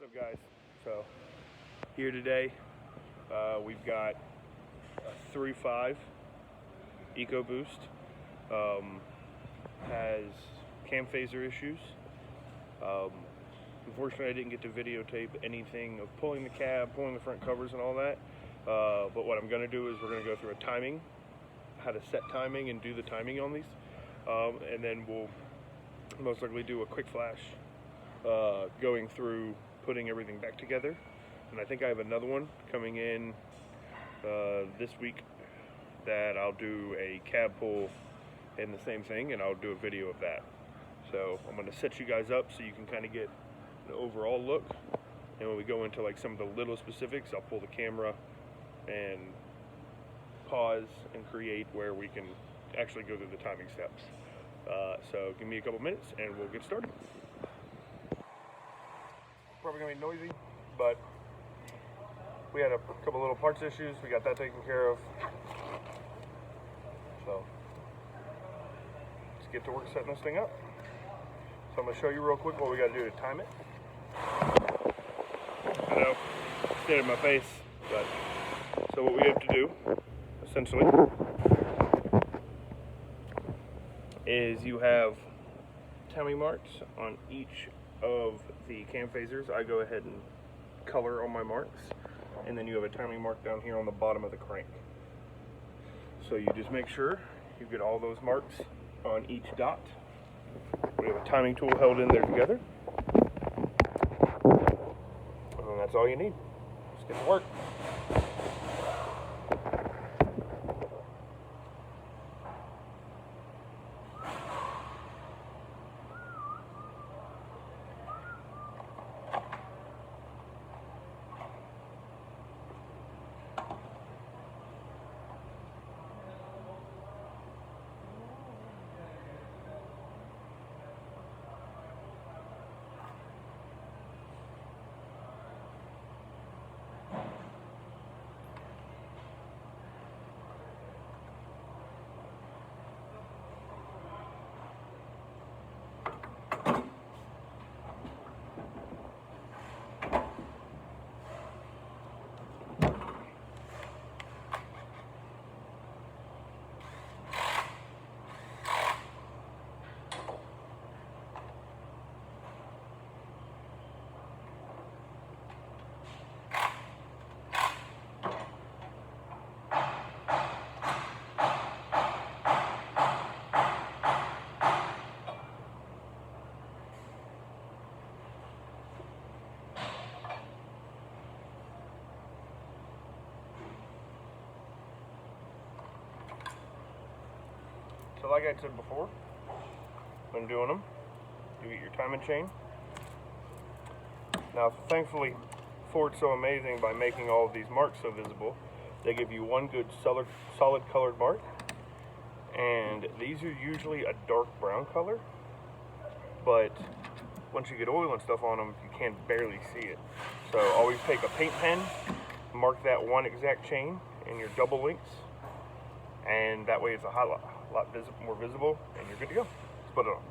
What's up, guys? So here today we've got a 3.5 EcoBoost. Has cam phaser issues. Unfortunately, I didn't get to videotape anything of pulling the cab, pulling the front covers and all that. But what I'm going to do is we're going to go through a timing, how to set timing and do the timing on these. And then we'll most likely do a quick flash going through putting everything back together. And I think I have another one coming in this week that I'll do a cab pull and the same thing, and I'll do a video of that. So I'm going to set you guys up so you can kind of get an overall look, and when we go into like some of the little specifics, I'll pull the camera and pause and create where we can actually go through the timing steps. So give me a couple minutes and we'll get started. Probably gonna be noisy, but we had a couple little parts issues. We got that taken care of. So let's get to work setting this thing up. So I'm gonna show you real quick what we gotta do to time it. I know, I stayed in my face, but so what we have to do, essentially, is you have timing marks on each of the cam phasers. I go ahead and color on my marks, and then you have a timing mark down here on the bottom of the crank. So you just make sure you get all those marks on each dot. We have a timing tool held in there together, and that's all you need. Let's get to work. So like I said before, when doing them, you get your timing chain. Now thankfully, Ford's so amazing by making all of these marks so visible. They give you one good solid colored mark, and these are usually a dark brown color, but once you get oil and stuff on them, you can barely see it. So always take a paint pen, mark that one exact chain in your double links, and that way it's a lot more visible, and you're good to go. Let's put it on.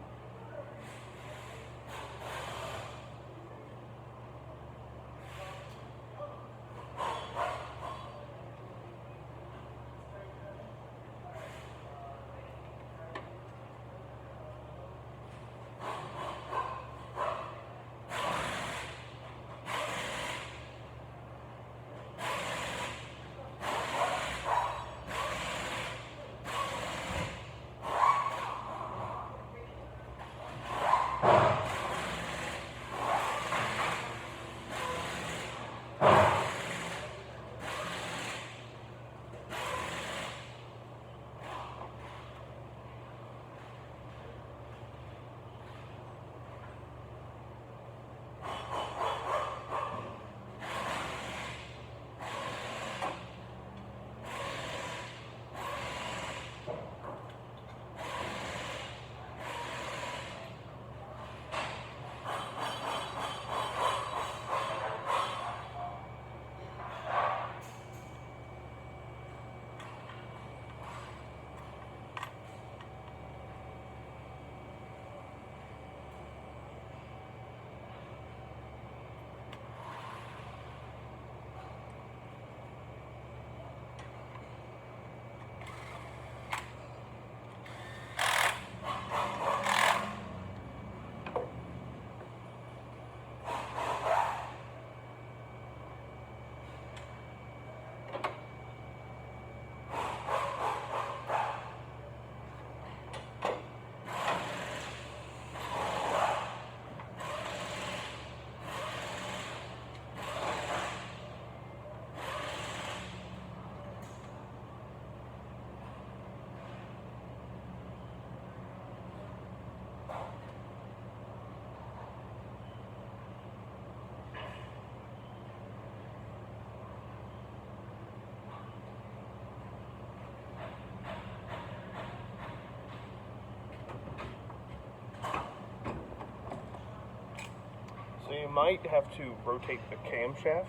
might have to rotate the camshafts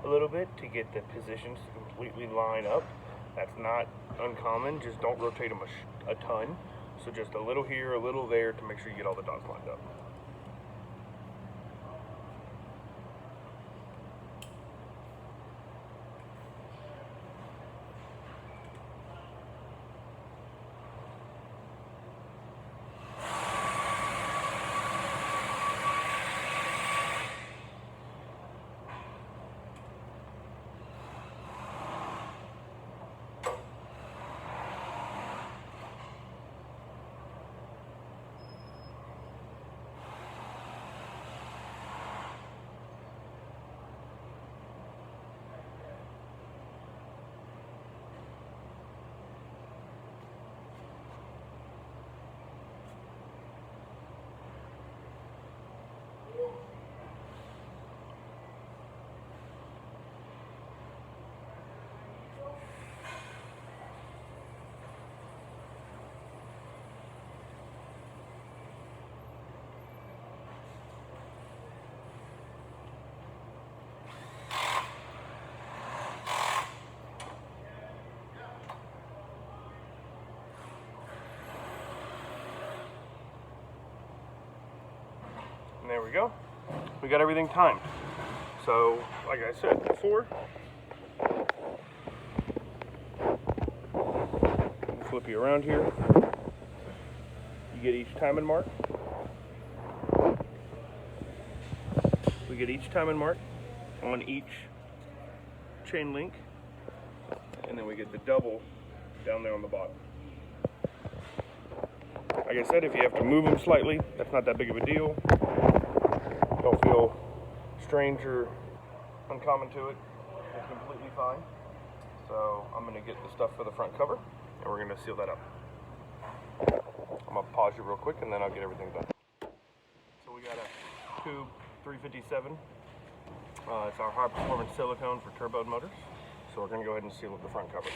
a little bit to get the positions to completely line up. That's not uncommon, just don't rotate them a ton. So just a little here, a little there to make sure you get all the dots lined up. And there we go. We got everything timed. So, like I said before, flip you around here. You get each timing mark. We get each timing mark on each chain link, and then we get the double down there on the bottom. Like I said, if you have to move them slightly, that's not that big of a deal. Don't feel strange or uncommon to it. It's completely fine. So I'm going to get the stuff for the front cover, and we're going to seal that up. I'm going to pause you real quick, and then I'll get everything done. So we got a tube 357. It's our high performance silicone for turbo motors. So we're going to go ahead and seal up the front cover.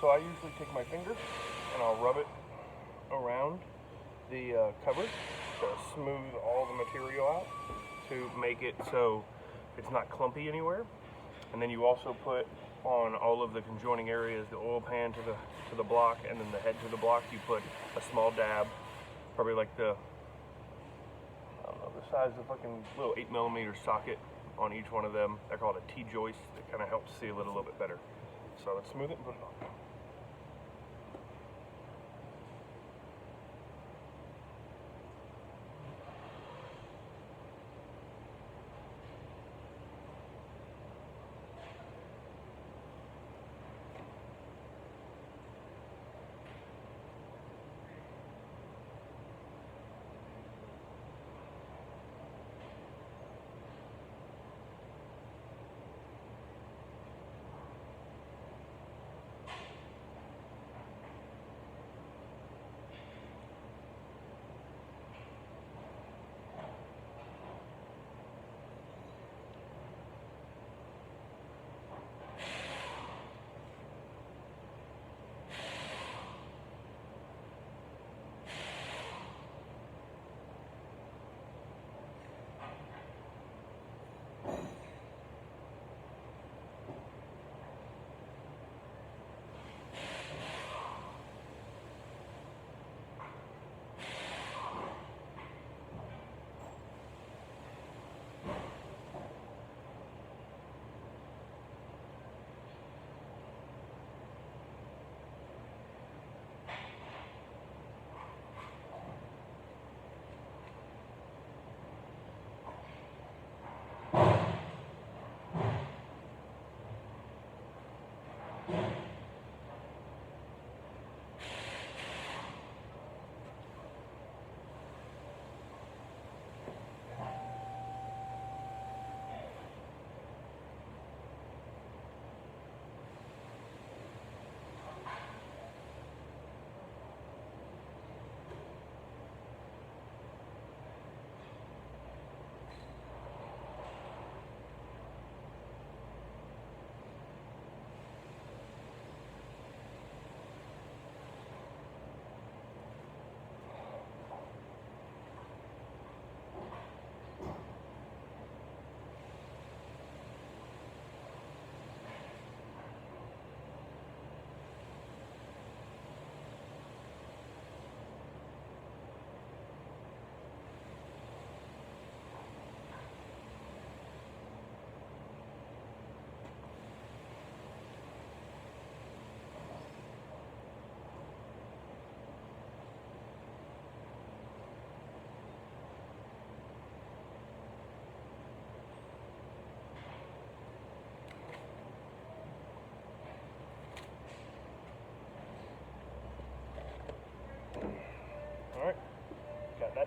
So I usually take my finger and I'll rub it around the cover to smooth all the material out to make it so it's not clumpy anywhere. And then you also put on all of the conjoining areas, the oil pan to the block, and then the head to the block, you put a small dab, probably like the, I don't know, the size of fucking little 8mm socket on each one of them. They're called a T-joist. That kind of helps seal it a little bit better. So let's smooth it and put it on.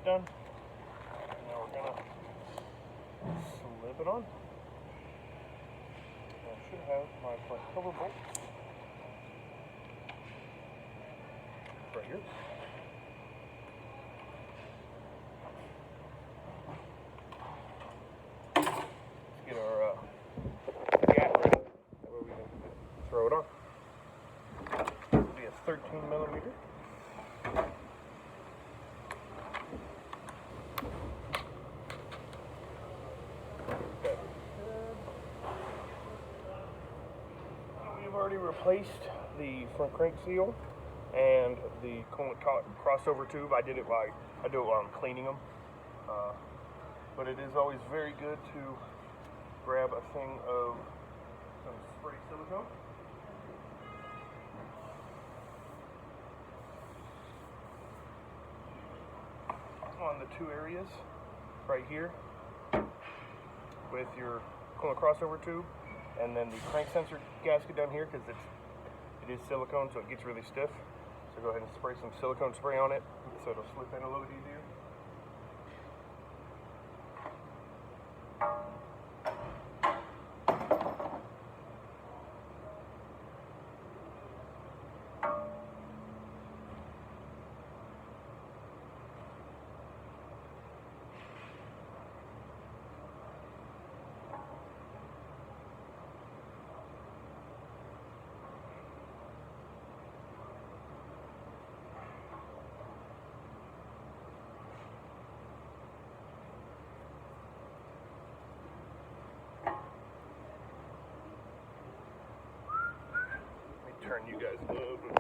that done. Now we're gonna slip it on. I should have my front cover bolts right here. Let's get our gap ready. That way we can throw it on. It'll be a 13 millimeter. We've already replaced the front crank seal and the coolant crossover tube. I do it while I'm cleaning them. But it is always very good to grab a thing of some spray silicone. On the two areas right here with your coolant crossover tube, and then the crank sensor gasket down here, because it is silicone, so it gets really stiff. So go ahead and spray some silicone spray on it so it'll slip in a little easier. Turn you guys a little bit.